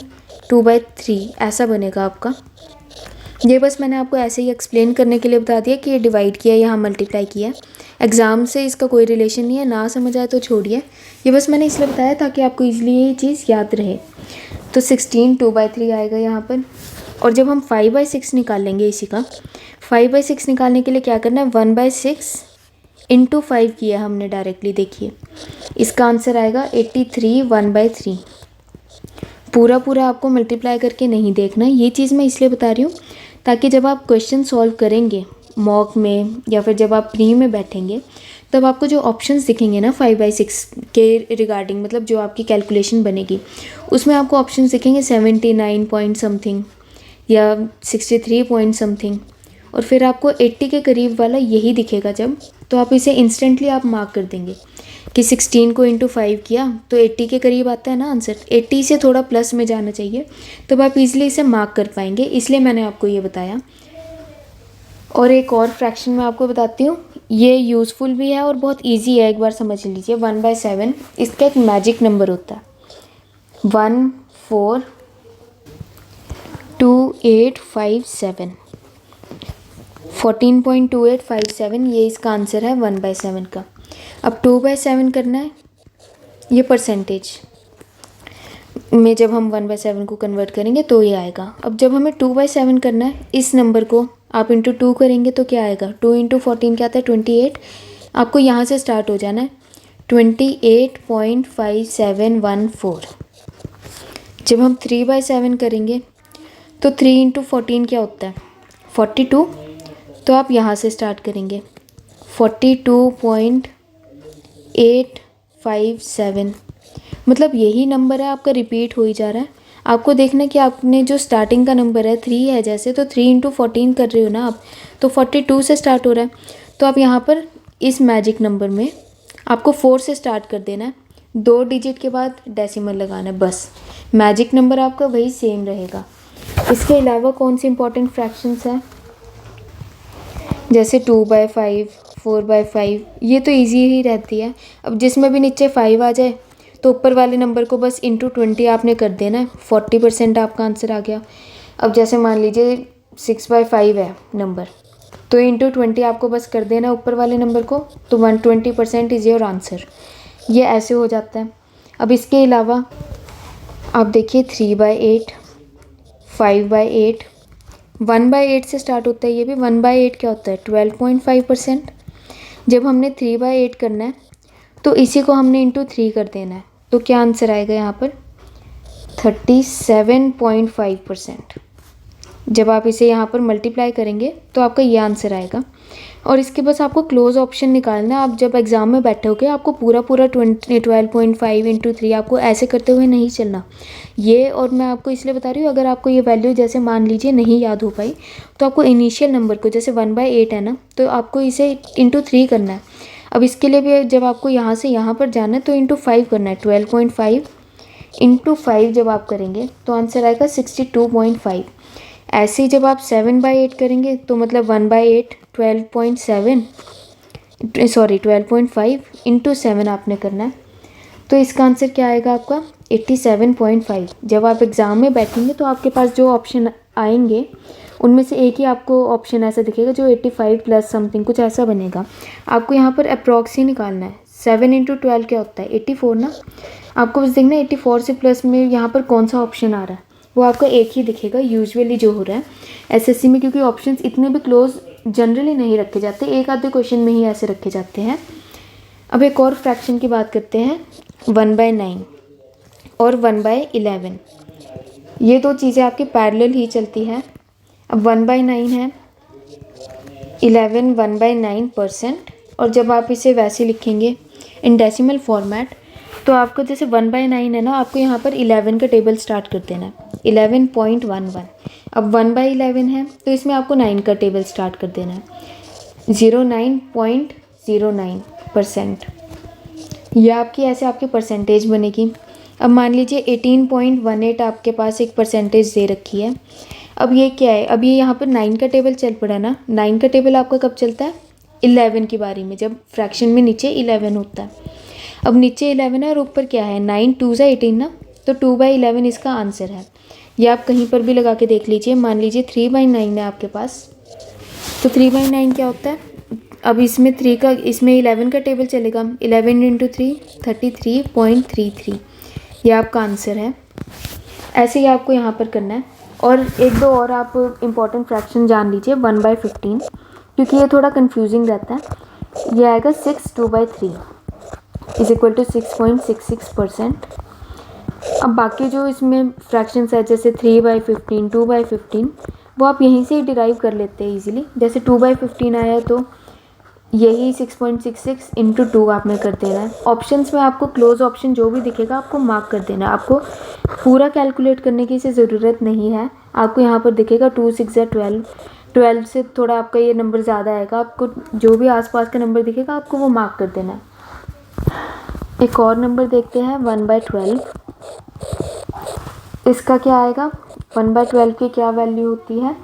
2/3 ऐसा बनेगा आपका। ये बस मैंने आपको ऐसे ही एक्सप्लेन करने के लिए बता दिया कि ये डिवाइड किया यहाँ मल्टीप्लाई किया। एग्ज़ाम से इसका कोई रिलेशन नहीं है, ना समझ आए तो छोड़िए। ये बस मैंने इसलिए बताया ताकि आपको ईजिली ये चीज़ याद रहे। तो 16 2/3 आएगा यहाँ पर। और जब हम 5/6 निकालेंगे इसी का, 5/6 निकालने के लिए क्या करना है, 1/6 इंटू 5 किया हमने डायरेक्टली। देखिए इसका आंसर आएगा 83 1/3। पूरा आपको मल्टीप्लाई करके नहीं देखना। ये चीज़ मैं इसलिए बता रही हूँ ताकि जब आप क्वेश्चन सॉल्व करेंगे मॉक में या फिर जब आप प्री में बैठेंगे तब आपको जो ऑप्शंस दिखेंगे ना 5/6 के रिगार्डिंग, मतलब जो आपकी कैलकुलेशन बनेगी उसमें आपको ऑप्शंस दिखेंगे 79 पॉइंट समथिंग या 63 पॉइंट समथिंग, और फिर आपको 80 के करीब वाला यही दिखेगा जब, तो आप इसे इंस्टेंटली आप मार्क कर देंगे कि 16 को इंटू 5 किया तो 80 के करीब आता है ना आंसर। 80 से थोड़ा प्लस में जाना चाहिए, तब आप इजीली इसे मार्क कर पाएंगे, इसलिए मैंने आपको ये बताया। और एक और फ्रैक्शन मैं आपको बताती हूँ, ये यूज़फुल भी है और बहुत इजी है, एक बार समझ लीजिए। 1/7 इसका एक मैजिक नंबर होता है, 142857 14.2857 ये इसका आंसर है 1/7 का। अब 2/7 करना है, ये परसेंटेज में जब हम 1/7 को कन्वर्ट करेंगे तो ये आएगा। अब जब हमें 2/7 करना है, इस नंबर को आप इंटू 2 करेंगे तो क्या आएगा, 2 इंटू 14 क्या आता है 28। आपको यहाँ से स्टार्ट हो जाना है 28.5714। जब हम 3/7 करेंगे तो 3 इंटू 14 क्या होता है 42। तो आप यहाँ से स्टार्ट करेंगे 42.857, मतलब यही नंबर है आपका, रिपीट हो ही जा रहा है। आपको देखना है कि आपने जो स्टार्टिंग का नंबर है 3 है जैसे, तो 3 इंटू 14 कर रहे हो ना आप, तो 42 से स्टार्ट हो रहा है। तो आप यहाँ पर इस मैजिक नंबर में आपको 4 से स्टार्ट कर देना है, 2 डिजिट के बाद डेसिमल लगाना है, बस मैजिक नंबर आपका वही सेम रहेगा। इसके अलावा कौन सी इंपॉर्टेंट फ्रैक्शंस हैं, जैसे 2/5 4/5, ये तो इजी ही रहती है। अब जिसमें भी नीचे 5 आ जाए तो ऊपर वाले नंबर को बस इंटू 20 आपने कर देना है, 40% आपका आंसर आ गया। अब जैसे मान लीजिए 6/5 है नंबर, तो इंटू 20 आपको बस कर देना है ऊपर वाले नंबर को, तो 120% इज़ योर आंसर। ये ऐसे हो जाता है। अब इसके अलावा आप देखिए 3/8 5/8 1/8 से स्टार्ट होता है, ये भी 1/8 क्या होता है 12.5%। जब हमने 3/8 करना है तो इसी को हमने इंटू 3 कर देना है, तो क्या आंसर आएगा यहाँ पर 37.5%। जब आप इसे यहाँ पर मल्टीप्लाई करेंगे तो आपका ये आंसर आएगा। और इसके बस आपको क्लोज ऑप्शन निकालना है। आप जब एग्ज़ाम में बैठे होगे आपको पूरा 12.5 इंटू 3 आपको ऐसे करते हुए नहीं चलना ये। और मैं आपको इसलिए बता रही हूँ, अगर आपको ये वैल्यू जैसे मान लीजिए नहीं याद हो पाई तो आपको इनिशियल नंबर को, जैसे 1/8 है ना, तो आपको इसे इंटू 3 करना है। अब इसके लिए भी जब आपको यहाँ से यहाँ पर जाना है तो इंटू 5 करना है, 12.5 इंटू 5 जब आप करेंगे तो आंसर आएगा 62.5। ऐसे ही जब आप 7/8 करेंगे तो मतलब 1/8 12.5 इंटू 7 आपने करना है, तो इसका आंसर क्या आएगा आपका 87.5। जब आप एग्ज़ाम में बैठेंगे तो आपके पास जो ऑप्शन आएंगे उनमें से एक ही आपको ऑप्शन ऐसा दिखेगा जो 85 प्लस समथिंग कुछ ऐसा बनेगा। आपको यहाँ पर अप्रॉक्स ही निकालना है। 7 इंटू 12 क्या होता है 84 ना, आपको बस देखना है 84 से प्लस में यहाँ पर कौन सा ऑप्शन आ रहा है, वो आपका एक ही दिखेगा यूजुअली जो हो रहा है एसएससी में, क्योंकि ऑप्शंस इतने भी क्लोज जनरली नहीं रखे जाते, एक आधे क्वेश्चन में ही ऐसे रखे जाते हैं। अब एक और फ्रैक्शन की बात करते हैं, 1/9 और 1/11। ये दो चीज़ें आपकी पैरेलल ही चलती है। अब 1/9 है, 11 1/9%, और जब आप इसे वैसे लिखेंगे इन डेसिमल फॉर्मेट तो आपको जैसे 1/9 है ना, आपको यहाँ पर 11 का टेबल स्टार्ट कर देना है 11.11। अब 1/11 है तो इसमें आपको 9 का टेबल स्टार्ट कर देना है 09.09%। यह आपकी ऐसे आपकी परसेंटेज बनेगी। अब मान लीजिए 18.18 आपके पास एक परसेंटेज दे रखी है। अब ये क्या है, अब ये यहाँ पर 9 का टेबल चल पड़ा ना। 9 का टेबल आपका कब चलता है? 11 की बारी में, जब फ्रैक्शन में नीचे 11 होता है। अब नीचे 11 है और ऊपर क्या है, 9 2 ज़ा 18 ना, तो 2/11 इसका आंसर है। ये आप कहीं पर भी लगा के देख लीजिए। मान लीजिए 3/9 है आपके पास, तो 3/9 क्या होता है? अब इसमें 11 का टेबल चलेगा। 11 × 3 33.33, ये आपका आंसर है। ऐसे ही आपको यहाँ पर करना है। और एक दो और आप इम्पॉर्टेंट फ्रैक्शन जान लीजिए। 1/15, क्योंकि ये थोड़ा कंफ्यूजिंग रहता है। ये आएगा 6 2/3 = 6.66%। अब बाकी जो इसमें फ्रैक्शंस है जैसे 3/15, 2/15, वो आप यहीं से ही डिराइव कर लेते हैं इजीली। जैसे 2/15 आया तो यही 6.66 × 2 आपने कर देना है। ऑप्शंस में आपको क्लोज ऑप्शन जो भी दिखेगा आपको मार्क कर देना है। आपको पूरा कैलकुलेट करने की इसे ज़रूरत नहीं है। आपको यहाँ पर दिखेगा 2 6 12, 12 से थोड़ा आपका ये नंबर ज़्यादा आएगा। आपको जो भी आसपास का नंबर दिखेगा आपको वो मार्क कर देना है। एक और नंबर देखते हैं, 1/12। इसका क्या आएगा? 1/12 की क्या वैल्यू होती है?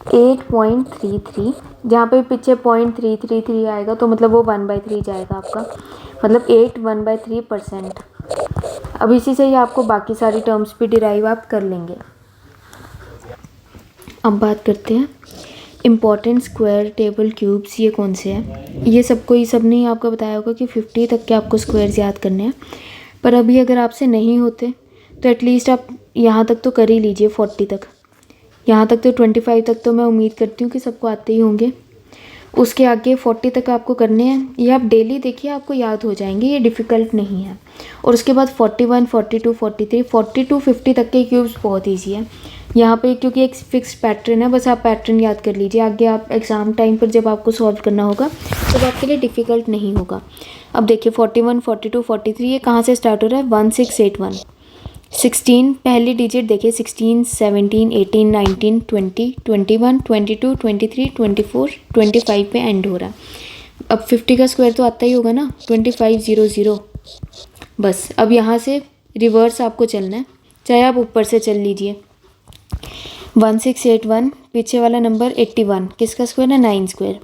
8.33। जहाँ पे पीछे 0.333 आएगा तो मतलब वो 1/3 जाएगा आपका, मतलब 8 1/3%। अब इसी से ही आपको बाकी सारी टर्म्स भी डिराइव आप कर लेंगे। अब बात करते हैं इम्पॉर्टेंट स्क्वायर टेबल क्यूब्स। ये कौन से हैं? ये सब ने आपको बताया होगा कि 50 तक के आपको स्क्वायर्स याद करने हैं। पर अभी अगर आपसे नहीं होते तो एटलीस्ट आप यहाँ तक तो कर ही लीजिए, 40 तक। यहाँ तक तो 25 तक तो मैं उम्मीद करती हूँ कि सबको आते ही होंगे। उसके आगे 40 तक आपको करने हैं। ये आप डेली देखिए, आपको याद हो जाएंगे, ये डिफ़िकल्ट नहीं है। और उसके बाद 41 42 43 42 50 तक के क्यूब्स बहुत ईजी है। यहाँ पे क्योंकि एक फिक्स पैटर्न है, बस आप पैटर्न याद कर लीजिए। आगे आप एग्ज़ाम टाइम पर जब आपको सॉल्व करना होगा तो आपके लिए डिफ़िकल्ट नहीं होगा। अब देखिए 41 42 43 ये कहाँ से स्टार्ट हो रहा है? 1681। 16 पहली डिजिट देखिए, 16 17 18 19 20 21 22 23 24 25 पे एंड हो रहा है। अब 50 का स्क्वायर तो आता ही होगा ना, 2500। बस अब यहाँ से रिवर्स आपको चलना है, चाहे आप ऊपर से चल लीजिए। 1681, पीछे वाला नंबर 81, किसका स्क्वायर है? 9 स्क्वायर।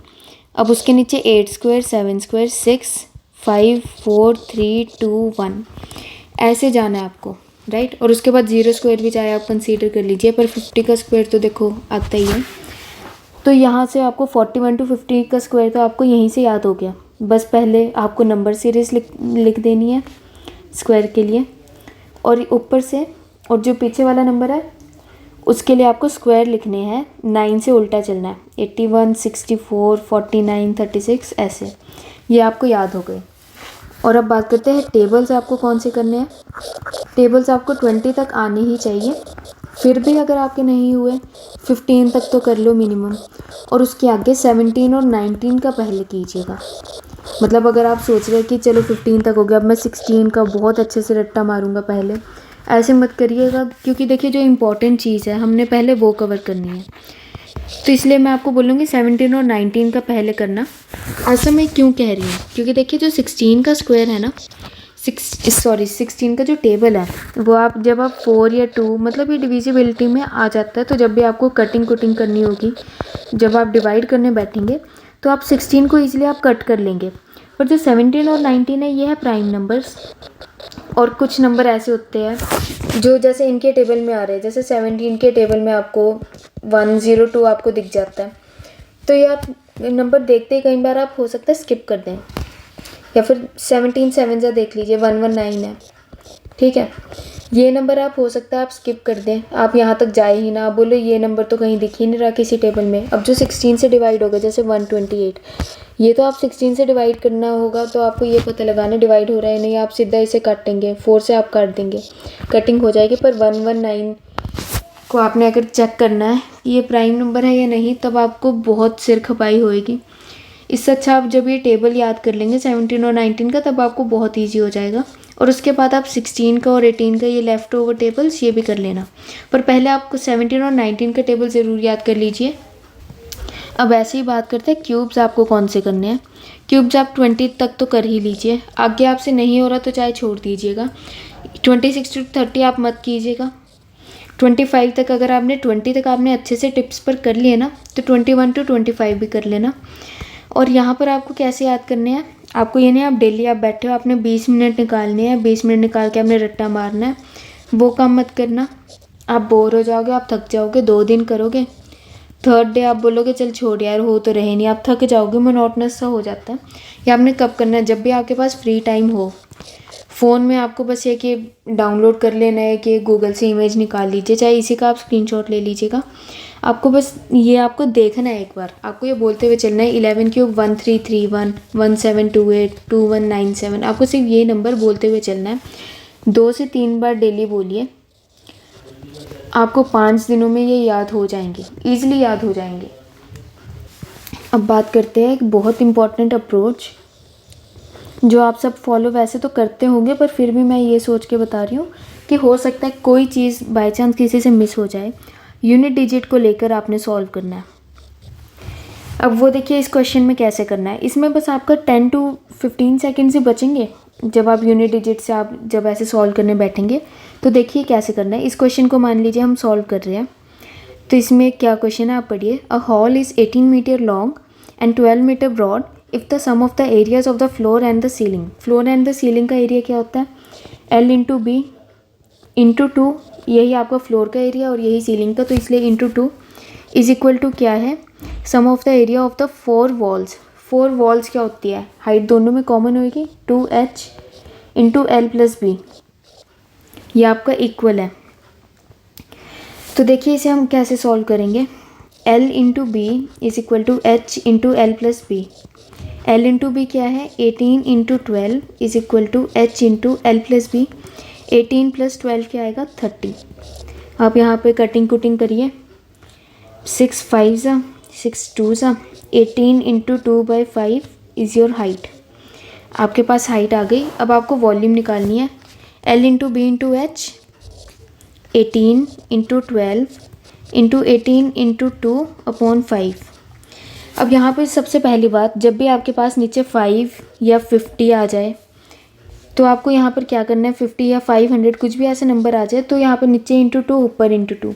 अब उसके नीचे 8 स्क्वायर 7 स्क्वायर 6 5 4 3 2 1, ऐसे जाना है आपको, राइट। और उसके बाद 0 स्क्वायर भी चाहे आप कंसीडर कर लीजिए, पर 50 का स्क्वायर तो देखो आता ही है। तो यहाँ से आपको 41 to 50 का स्क्वायर तो आपको यहीं से याद हो गया। बस पहले आपको नंबर सीरीज लिख देनी है स्क्वायर के लिए, और ऊपर से, और जो पीछे वाला नंबर है उसके लिए आपको स्क्वायर लिखने हैं। 9 से उल्टा चलना है, 81 64 49 36, ऐसे। ये आपको याद हो गए। और अब बात करते हैं टेबल्स आपको कौन से करने हैं। टेबल्स आपको 20 तक आने ही चाहिए, फिर भी अगर आपके नहीं हुए 15 तक तो कर लो मिनिमम। और उसके आगे 17 और 19 का पहले कीजिएगा। मतलब अगर आप सोच रहे हैं कि चलो 15 तक हो गया, अब मैं 16 का बहुत अच्छे से रट्टा मारूंगा पहले, ऐसे मत करिएगा। क्योंकि देखिए जो इम्पोर्टेंट चीज़ है हमने पहले वो कवर करनी है, तो इसलिए मैं आपको बोलूँगी 17 और 19 का पहले करना। ऐसा मैं क्यों कह रही हूँ, क्योंकि देखिए जो 16 का स्क्वायर है ना, 16 का जो टेबल है वो आप जब आप 4 या 2 मतलब ये डिविजिबिलिटी में आ जाता है, तो जब भी आपको कटिंग करनी होगी, जब आप डिवाइड करने बैठेंगे तो आप 16 को ईजिली आप कट कर लेंगे। पर जो 17 और 19 है ये है प्राइम नंबर्स। और कुछ नंबर ऐसे होते हैं जो जैसे इनके टेबल में आ रहे हैं, जैसे 17 के टेबल में आपको 102 आपको दिख जाता है, तो ये आप नंबर देखते ही कई बार आप हो सकता है स्किप कर दें, या फिर 17 7 जा देख लीजिए 119 है, ठीक है। ये नंबर आप हो सकता है आप स्किप कर दें, आप यहाँ तक जाए ही ना, आप बोलो ये नंबर तो कहीं दिख ही नहीं रहा किसी टेबल में। अब जो 16 से डिवाइड होगा जैसे 128, ये तो आप 16 से डिवाइड करना होगा, तो आपको ये पता लगाना डिवाइड हो रहा है नहीं, आप सीधा इसे काटेंगे, 4 से आप काट देंगे, कटिंग हो जाएगी। पर 119 को आपने अगर चेक करना है ये प्राइम नंबर है या नहीं, तब आपको बहुत सिर खपाई होएगी। इससे अच्छा आप जब ये टेबल याद कर लेंगे 17 और 19 का, तब आपको बहुत ईजी हो जाएगा। और उसके बाद आप 16 का और 18 का ये लेफ़्ट ओवर टेबल्स ये भी कर लेना, पर पहले आपको 17 और 19 का टेबल ज़रूर याद कर लीजिए। अब ऐसे ही बात करते हैं क्यूब्स आपको कौन से करने हैं। क्यूब्स आप 20 तक तो कर ही लीजिए, आगे आपसे नहीं हो रहा तो चाहे छोड़ दीजिएगा। 26 to 30 आप मत कीजिएगा, 25 तक, अगर आपने 20 तक आपने अच्छे से टिप्स पर कर लिए ना, तो 21 to 25 भी कर लेना। और यहाँ पर आपको कैसे याद करने हैं, आपको ये नहीं आप डेली आप बैठे हो आपने 20 मिनट निकालने हैं, 20 मिनट निकाल के आपने रट्टा मारना है, वो काम मत करना। आप बोर हो जाओगे, आप थक जाओगे, 2 दिन करोगे, थर्ड डे आप बोलोगे चल छोड़ यार हो तो रहे नहीं, आप थक जाओगे, मोनोटोनस सा हो जाता है। ये आपने कब करना है, जब भी आपके पास फ्री टाइम हो। फ़ोन में आपको बस ये कि डाउनलोड कर लेना है कि गूगल से इमेज निकाल लीजिए, चाहे इसी का आप स्क्रीनशॉट ले लीजिएगा। आपको बस ये आपको देखना है, एक बार आपको ये बोलते हुए चलना है 11 क्यूब 1331 1728 2197। आपको सिर्फ ये नंबर बोलते हुए चलना है, 2 से 3 बार डेली बोलिए। आपको 5 दिनों में ये याद हो जाएंगे, ईजिली याद हो जाएंगे। अब बात करते हैं एक बहुत इम्पॉर्टेंट अप्रोच जो आप सब फॉलो वैसे तो करते होंगे, पर फिर भी मैं ये सोच के बता रही हूँ कि हो सकता है कोई चीज़ बाय चांस किसी से मिस हो जाए। यूनिट डिजिट को लेकर आपने सॉल्व करना है। अब वो देखिए इस क्वेश्चन में कैसे करना है। इसमें बस आपका 10 to 15 सेकेंड्स ही बचेंगे जब आप यूनिट डिजिट से आप जब ऐसे सॉल्व करने बैठेंगे। तो देखिए कैसे करना है। इस क्वेश्चन को मान लीजिए हम सॉल्व कर रहे हैं, तो इसमें क्या क्वेश्चन है आप पढ़िए। A hall is 18 metre long and 12 metre broad if the sum of the areas of the floor and the ceiling. Floor and the ceiling का एरिया क्या होता है, L इंटू बी इंटू 2, यही आपका फ्लोर का एरिया और यही ceiling का, तो इसलिए इंटू 2 इज इक्वल टू क्या है, sum of the area of the 4 walls. 4 walls क्या होती है, हाइट दोनों में कॉमन होगी 2h into L plus B, ये आपका इक्वल है। तो देखिए इसे हम कैसे सॉल्व करेंगे। L into B is equal to H into L plus B. L into B क्या है, 18 into 12 is equal to H into L plus B. 18 plus 12 क्या आएगा, 30। आप यहाँ पे कटिंग कुटिंग करिए, 6 5 6 2 18 इंटू 2/5 इज़ योर हाइट। आपके पास हाइट आ गई। अब आपको वॉल्यूम निकालनी है। L into B into H, 18 into 12 into 18 into 2/5। अब यहाँ पे सबसे पहली बात, जब भी आपके पास नीचे 5 या 50 आ जाए तो आपको यहाँ पर क्या करना है, 50 या 500 कुछ भी ऐसे नंबर आ जाए तो यहाँ पर नीचे इंटू 2 ऊपर इंटू 2,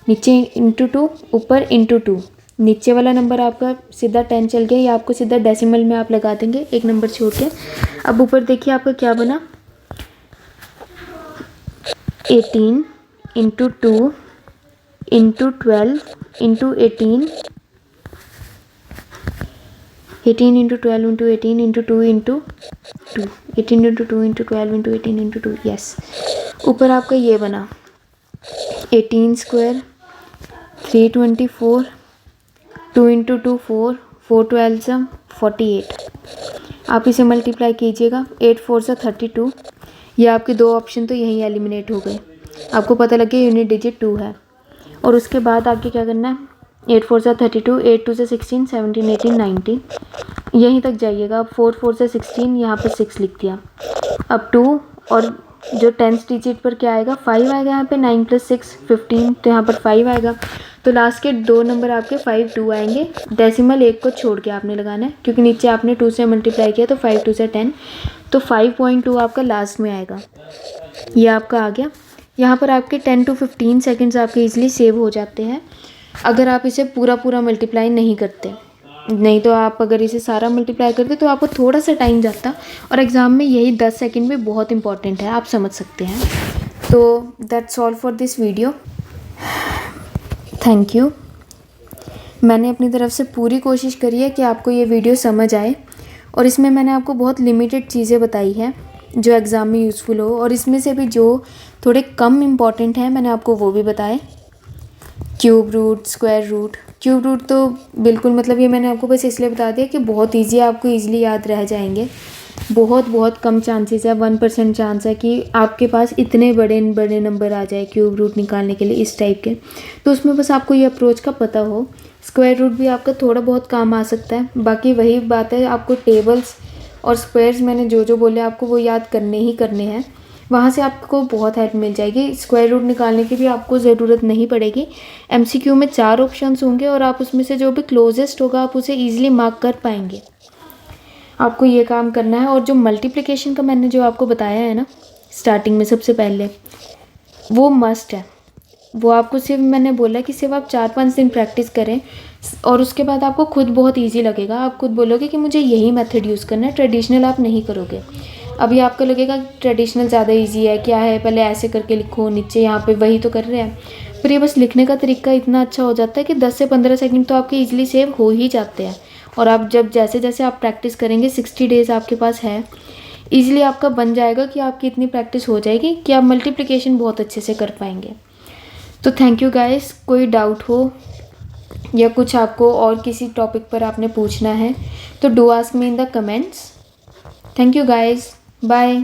नीचे इंटू 2 ऊपर इंटू 2। नीचे वाला नंबर आपका सीधा 10 चल गया, या आपको सीधा डेसिमल में आप लगा देंगे एक नंबर छोड़ के। अब ऊपर देखिए आपका क्या बना, 18 into 2 into 12 into 18 into 12 into 18 into 2 into 2 18 into 2 into 12 into 18 into 2, yes. ऊपर आपका ये बना 18 स्क्वायर 324, 2 इंटू 2 4 4 12 48। आप इसे मल्टीप्लाई कीजिएगा, 8 4 32। ये आपके 2 ऑप्शन तो यहीं एलिमिनेट हो गए। आपको पता लग गया यूनिट डिजिट 2 है। और उसके बाद आपके क्या करना है, 8 4 32, 8 2 16 17 18 19, यहीं तक जाइएगा। अब 4 4 16, यहाँ पर 6 लिख दिया। अब 2 और जो 10th डिजिट पर क्या आएगा, 5 आएगा यहाँ पे। 9 + 6 15, तो यहाँ पर 5 आएगा। तो लास्ट के 2 नंबर आपके 5 2 आएंगे। डेसिमल 1 को छोड़ के आपने लगाना है, क्योंकि नीचे आपने 2 से मल्टीप्लाई किया, तो 5 2 से 10, तो 5.2 आपका लास्ट में आएगा। ये आपका आ गया। यहाँ पर आपके 10 to 15 सेकेंड्स आपके ईजिली सेव हो जाते हैं अगर आप इसे पूरा मल्टीप्लाई नहीं करते। नहीं तो आप अगर इसे सारा मल्टीप्लाई करते तो आपको थोड़ा सा टाइम जाता, और एग्ज़ाम में यही 10 सेकंड भी बहुत इंपॉर्टेंट है, आप समझ सकते हैं। तो that's all for this video, thank you. मैंने अपनी तरफ से पूरी कोशिश करी है कि आपको ये वीडियो समझ आए, और इसमें मैंने आपको बहुत लिमिटेड चीज़ें बताई हैं जो एग्ज़ाम में यूज़फुल हो, और इसमें से भी जो थोड़े कम इम्पॉर्टेंट हैं मैंने आपको वो भी बताए। Cube root, square root. Cube root तो बिल्कुल मतलब ये मैंने आपको बस इसलिए बता दिया कि बहुत ईजी है, आपको ईजिली याद रह जाएंगे। बहुत कम चांसेस है, 1% चांस है कि आपके पास इतने बड़े नंबर आ जाए क्यूब रूट निकालने के लिए इस टाइप के। तो उसमें बस आपको ये अप्रोच का पता हो। स्क्वायर रूट भी आपका थोड़ा बहुत काम आ सकता है। बाकी वही बात है, आपको टेबल्स और स्क्वायर्स मैंने जो बोले आपको वो याद करने ही करने हैं। वहाँ से आपको बहुत हेल्प मिल जाएगी। स्क्वायर रूट निकालने की भी आपको ज़रूरत नहीं पड़ेगी। MCQ में 4 ऑप्शंस होंगे, और आप उसमें से जो भी क्लोजेस्ट होगा आप उसे ईजिली मार्क कर पाएंगे। आपको ये काम करना है। और जो मल्टीप्लिकेशन का मैंने जो आपको बताया है ना स्टार्टिंग में सबसे पहले, वो मस्ट है। वो आपको सिर्फ मैंने बोला कि सिर्फ आप 4-5 दिन प्रैक्टिस करें और उसके बाद आपको खुद बहुत इजी लगेगा। आप खुद बोलोगे कि मुझे यही मेथड यूज़ करना है, ट्रेडिशनल आप नहीं करोगे। अभी आपको लगेगा ट्रेडिशनल ज़्यादा इजी है, क्या है पहले ऐसे करके लिखो, नीचे यहाँ पे वही तो कर रहे हैं। फिर ये बस लिखने का तरीका इतना अच्छा हो जाता है कि 10 से 15 सेकंड तो आपके इजीली सेव हो ही जाते हैं। और आप जब जैसे जैसे आप प्रैक्टिस करेंगे, 60 डेज़ आपके पास है, ईज़िली आपका बन जाएगा कि आपकी इतनी प्रैक्टिस हो जाएगी कि आप मल्टीप्लिकेशन बहुत अच्छे से कर पाएंगे। तो थैंक यू गाइस। कोई डाउट हो या कुछ आपको और किसी टॉपिक पर आपने पूछना है तो do ask me in the comments. Thank you guys, bye.